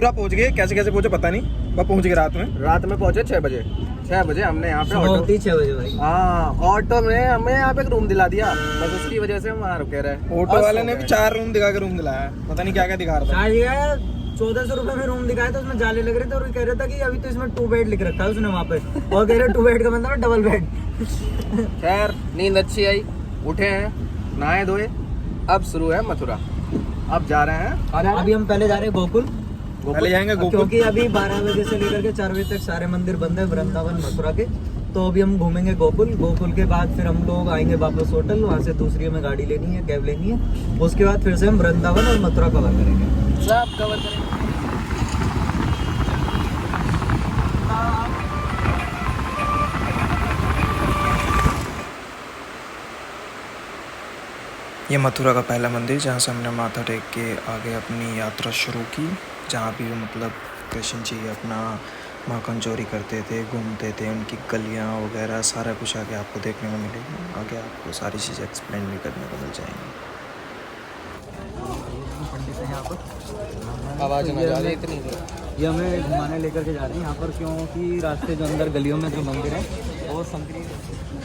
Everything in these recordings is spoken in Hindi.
पूरा पहुंच गए, कैसे कैसे पहुंचे पता नहीं, पर पहुंच गए रात में पहुंचे 6 बजे। 6 बजे हमने यहाँ पे ऑटो 6 बजे भाई। हाँ, ऑटो में हमें यहाँ पे एक रूम दिला दिया, बस उसकी वजह से हम वहाँ रुके रहे। ऑटो वाले ने भी 4 रूम दिखा के रूम दिलाया, पता नहीं क्या क्या दिखा रहा था। 1400 रुपए में रूम दिखाया था, उसमें जाले लग रहे थे और कह रहा था कि अभी तो इसमें 2 बेड लिख रखा है उसने वहाँ पे, और कह रहे 2 बेड का मतलब डबल बेड। खैर नींद अच्छी आई, उठे हैं, नहाए धोए, अब शुरू है मथुरा। अब जा रहे हैं और अभी हम पहले जा रहे हैं गोकुल। पहले जाएंगे गोकुल, क्योंकि अभी 12 बजे से लेकर के 4 बजे तक सारे मंदिर बंद है वृंदावन मथुरा के। तो अभी हम घूमेंगे गोकुल। गोकुल के बाद फिर हम लोग आएंगे वापस होटल, वहाँ से दूसरी हमें गाड़ी लेनी है, कैब लेनी है। उसके बाद फिर से हम वृंदावन और मथुरा कवर करेंगे, सब कवर करेंगे। ये मथुरा का पहला मंदिर जहाँ से हमने माथा टेक के आगे अपनी यात्रा शुरू की, जहाँ भी मतलब कृष्ण जी अपना माखन चोरी करते थे, घूमते थे, उनकी गलियाँ वगैरह सारा कुछ आगे आपको देखने को मिलेगी। आगे आपको सारी चीज़ें एक्सप्लेन भी करने को मिल जाएंगी। पंडित है यहाँ पर, आवाज ना जा रही इतनी। ये हमें घुमाने लेकर के जा रहे हैं यहाँ पर, क्योंकि रास्ते जो अंदर गलियों में जो मंदिर है वो संकरी।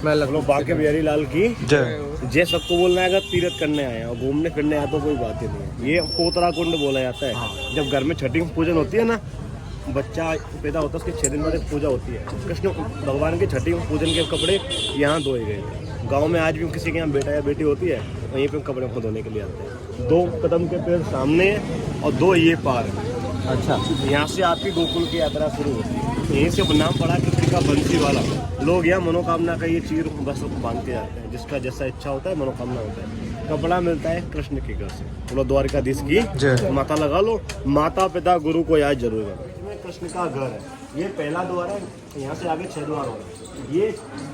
मैं लग लो बाके बिहारी लाल की जय। सबको बोलना है अगर तीर्थ करने आए और घूमने फिरने आए तो कोई बात ही नहीं है। ये कोतरा कुंड बोला जाता है। जब घर में छठी पूजन होती है ना, बच्चा पैदा होता है, उसके 6 दिन बाद एक पूजा होती है। कृष्ण भगवान की छठी पूजन के कपड़े यहाँ धोए गए। गांव में आज भी किसी के यहाँ बेटा या बेटी होती है, वहीं पे कपड़े को धोने के लिए आते हैं। 2 कदम के पेड़ सामने है और 2 ये पार है। अच्छा, यहाँ से आपकी गोकुल की यात्रा शुरू होती है। यहीं से नाम पड़ा कृष्ण का बंसी वाला। लोग यहाँ मनोकामना का ये चीर बस बांधते जाते हैं, जिसका जैसा इच्छा होता है मनोकामना होता है। कपड़ा मिलता है कृष्ण के घर से। बोलो द्वारकाधीश की माता लगा लो, माता पिता गुरु को याद जरूर करो। इसमें कृष्ण का घर है, ये पहला द्वार है। यहाँ से आगे 6 द्वार होगा। ये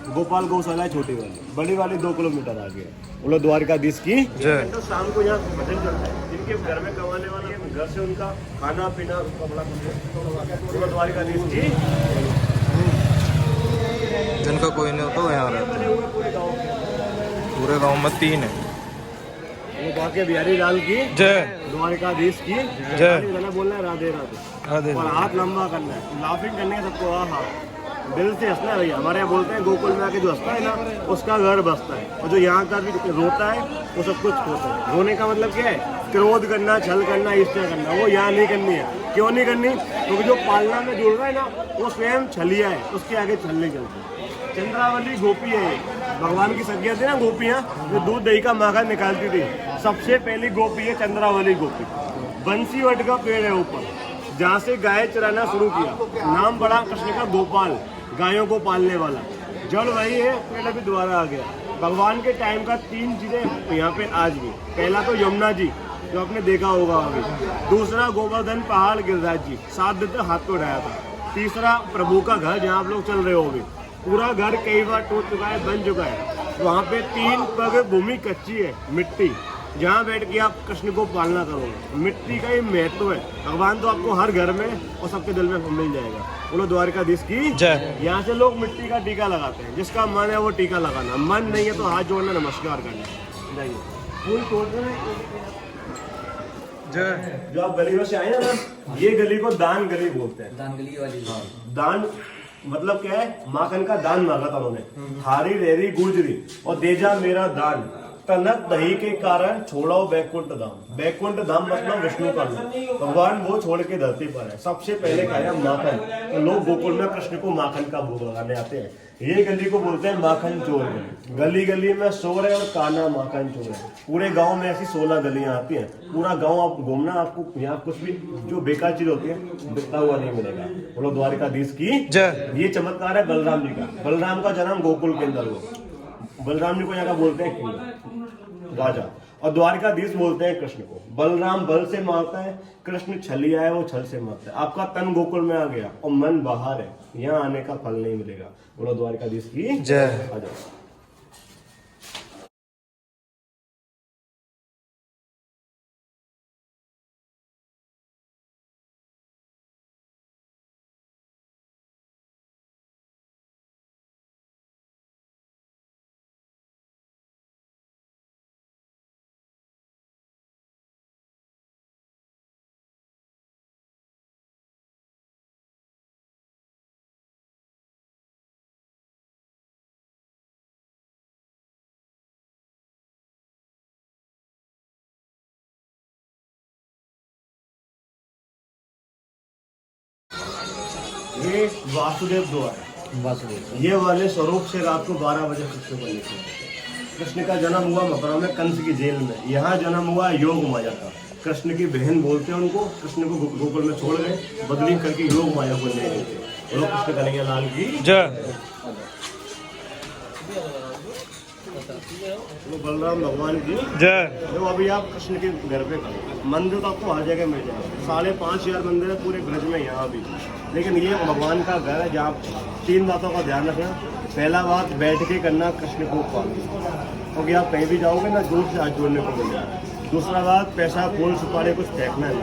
गोपाल गौशाला है छोटी वाली, बड़ी वाली 2 किलोमीटर आगे है। बोलो द्वारकाधीश की। तो शाम को यहाँ भजन चलता है। जिनके घर में कमाने वाला घर से उनका खाना पीना कपड़ा, बोलो द्वारकाधीश की। जिनका कोई नहीं होता वो यहाँ रहते हैं। पूरे गांव में 3 है। वो बाके बिहारी लाल की जय, द्वारकाधीश की जय। बोलना है राधे राधे, और हाथ लंबा करना है, लाफिंग करने का सबको। हाँ, दिल से हंसना है भैया। हमारे यहाँ बोलते हैं गोकुल में आके जो हंसता है ना, उसका घर बसता है। और जो यहाँ का भी रोता है वो सब कुछ खोता है। रोने का मतलब क्या है? क्रोध करना, छल करना, ईर्ष्या करना, वो यहाँ नहीं करनी है। क्यों नहीं करनी? क्योंकि जो पालना में जुड़ रहा है ना, वो स्वयं छलिया है, उसके आगे छल नहीं चलती। चंद्रावली गोपी है, भगवान की सखियाँ थी ना गोपियाँ, जो दूध दही का माखन निकालती थी। सबसे पहली गोपी है चंद्रावली गोपी। बंसी वट का पेड़ है ऊपर, जहाँ से गाय चराना शुरू किया। नाम पड़ा कृष्ण का गोपाल, गायों को पालने वाला। जड़ वही है, पेड़ अभी दोबारा आ गया। भगवान के टाइम का 3 चीजें यहाँ पे आज भी। पहला तो यमुना जी, जो आपने देखा होगा अभी। दूसरा गोवर्धन पहाड़ गिरिराज जी, 7 दिन तक हाथ पे उठाया था। तीसरा प्रभु का घर, जहाँ आप लोग चल रहे हो अभी। पूरा घर कई बार टूट चुका है, बन चुका है। वहाँ पे 3 पग भूमि कच्ची है, मिट्टी, जहाँ बैठ के आप कृष्ण को पालना करोगे। मिट्टी का ही महत्व है। भगवान तो आपको हर घर में और सबके दिल में मिल जाएगा। बोलो द्वारकाधीश की जय। यहाँ से लोग मिट्टी का टीका लगाते हैं। जिसका मन है वो टीका लगाना, मन नहीं है तो हाथ जोड़ना, नमस्कार करना। जाइए फूल तोड़ने जय। जो आप गली में से आए ना, ये गली को दान गली बोलते हैं। दान गली वाली। हाँ, दान मतलब क्या है? माखन का दान मांगा था उन्होंने। थारी रेरी गुजरी और दे जा मेरा दान, तनक दही के कारण छोड़ो बैकुंठ धाम। बैकुंठ धाम मतलब विष्णु का नाम। भगवान वो छोड़ के धरती पर है। सबसे पहले खाया माखन, तो लोग गोकुल में कृष्ण को माखन का भोग लगाने आते हैं। ये गली को बोलते हैं माखन चोर गली। गली गली में शोर है और काना माखन चोर है। पूरे गांव में ऐसी 16 गलियां आती हैं। पूरा गांव आप घूमना, आपको यहाँ कुछ भी जो बेकार चीज होती है बिकता हुआ नहीं मिलेगा। बोलो द्वारकाधीश की जय। ये चमत्कार है बलराम जी का। बलराम का जन्म गोकुल के अंदर हुआ। बलराम जी को यहाँ का बोलते हैं किंग, राजा। और द्वारकाधीश बोलते हैं कृष्ण को। बलराम बल से मारता है, कृष्ण छलिया है, वो छल से मारता है। आपका तन गोकुल में आ गया और मन बाहर है, यहाँ आने का फल नहीं मिलेगा। बोलो द्वारकाधीश की जय। आ जाओ। ये वासुदेव द्वार है। ये वाले स्वरूप से रात को 12 बजे कृष्ण को लेते हैं। कृष्ण का जन्म हुआ मथुरा में कंस की जेल में। यहाँ जन्म हुआ योग माया का। कृष्ण की बहन बोलते हैं उनको। कृष्ण को गोकुल में छोड़ गए, बदली करके योग माया को ले गए थे। बोलो कृष्ण कन्हैया लाल की जय। वो बलराम भगवान की जय। जो अभी आप कृष्ण के घर पे खड़े, मंदिर तो आपको हर जगह मिल जाएगा। 5,500 मंदिर है पूरे ब्रज में यहाँ भी। लेकिन ये भगवान का घर है जहाँ 3 बातों का ध्यान रखना। पहला बात, बैठ के करना कृष्ण को पाना, क्योंकि आप कहीं भी जाओगे ना दूर से हाथ जोड़ने को मिलेगा। दूसरा बात, पैसा फूल सुपारी कुछ फेंकना है।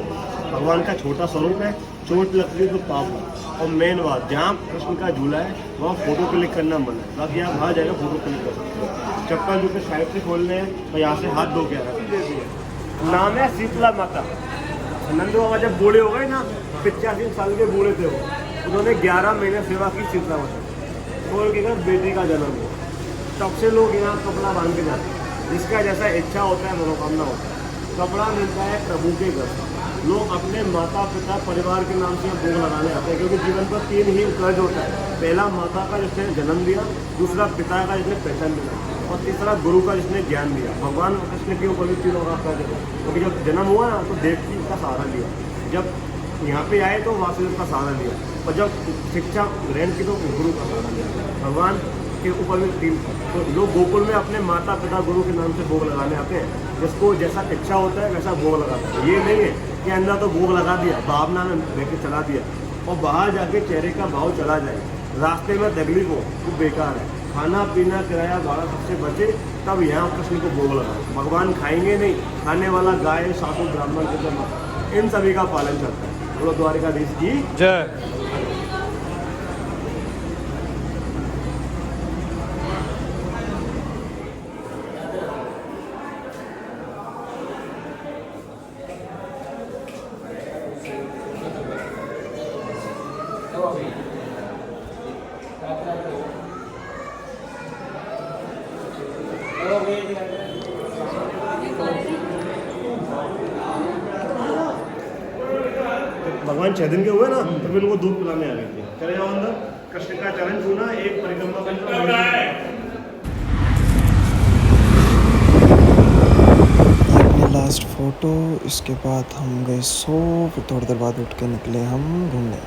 भगवान का छोटा स्वरूप है, चोट लगती है तो पाप है। और मेन बात, जहाँ कृष्ण का झूला है वहाँ फोटो क्लिक करना मना है। बाकी आप वहाँ जाएगा फोटो क्लिक कर सकते हो। चप्पल जूते साइड से खोलने हैं तो यहाँ से हाथ धो के आना। नाम है शीतला माता। नंद बाबा जब बूढ़े हो गए ना, 85 साल के बूढ़े थे वो, उन्होंने 11 महीने सेवा की शीतला माता। तो उनके घर बेटी का जन्म हुआ। तब से लोग यहाँ कपड़ा बांध के जाते हैं। जिसका जैसा इच्छा होता है, मनोकामना होता है। कपड़ा मिलता है प्रभु के घर। लोग अपने माता पिता परिवार के नाम से भोग लगाने आते हैं, क्योंकि जीवन पर 3 ही कर्ज होता है। पहला माता का जिसने जन्म दिया, दूसरा पिता का जिसने पहचान दिया, और तीसरा गुरु का जिसने ज्ञान दिया। भगवान कृष्ण के ऊपर भी 3 का कर्ज है। क्योंकि जब जन्म हुआ ना तो देवकी का सहारा लिया, जब यहाँ पे आए तो वासुदेव का सहारा लिया, और जब शिक्षा ग्रहण की तो गुरु का सहारा लिया। भगवान के ऊपर भी 3। तो लोग गोकुल में अपने माता पिता गुरु के नाम से भोग लगाने आते हैं। जिसको जैसा इच्छा होता है वैसा भोग लगाता है। ये नहीं है कि अंदर तो भोग लगा दिया, भावना में लेके चला दिया और बाहर जाके चेहरे का भाव चला जाए, रास्ते में तकलीफ हो तो बेकार है। खाना पीना किराया भाड़ा सबसे बचे, तब यहाँ कृष्ण को भोग लगाओ। भगवान खाएंगे नहीं, खाने वाला गाय साधु ब्राह्मण के इन सभी का पालन करता है। बोलो द्वारिकाधीश की जय। भगवान 6 दिन के हुए ना, तो फिर वो दूध पिलाने आ गए थे। चले जाओ अंदर, कृष्ण का चरण छूना, एक परिक्रमा करना। अपनी लास्ट फोटो, इसके बाद हम गए सो, फिर थोड़ी देर बाद उठ के निकले हम घूमने।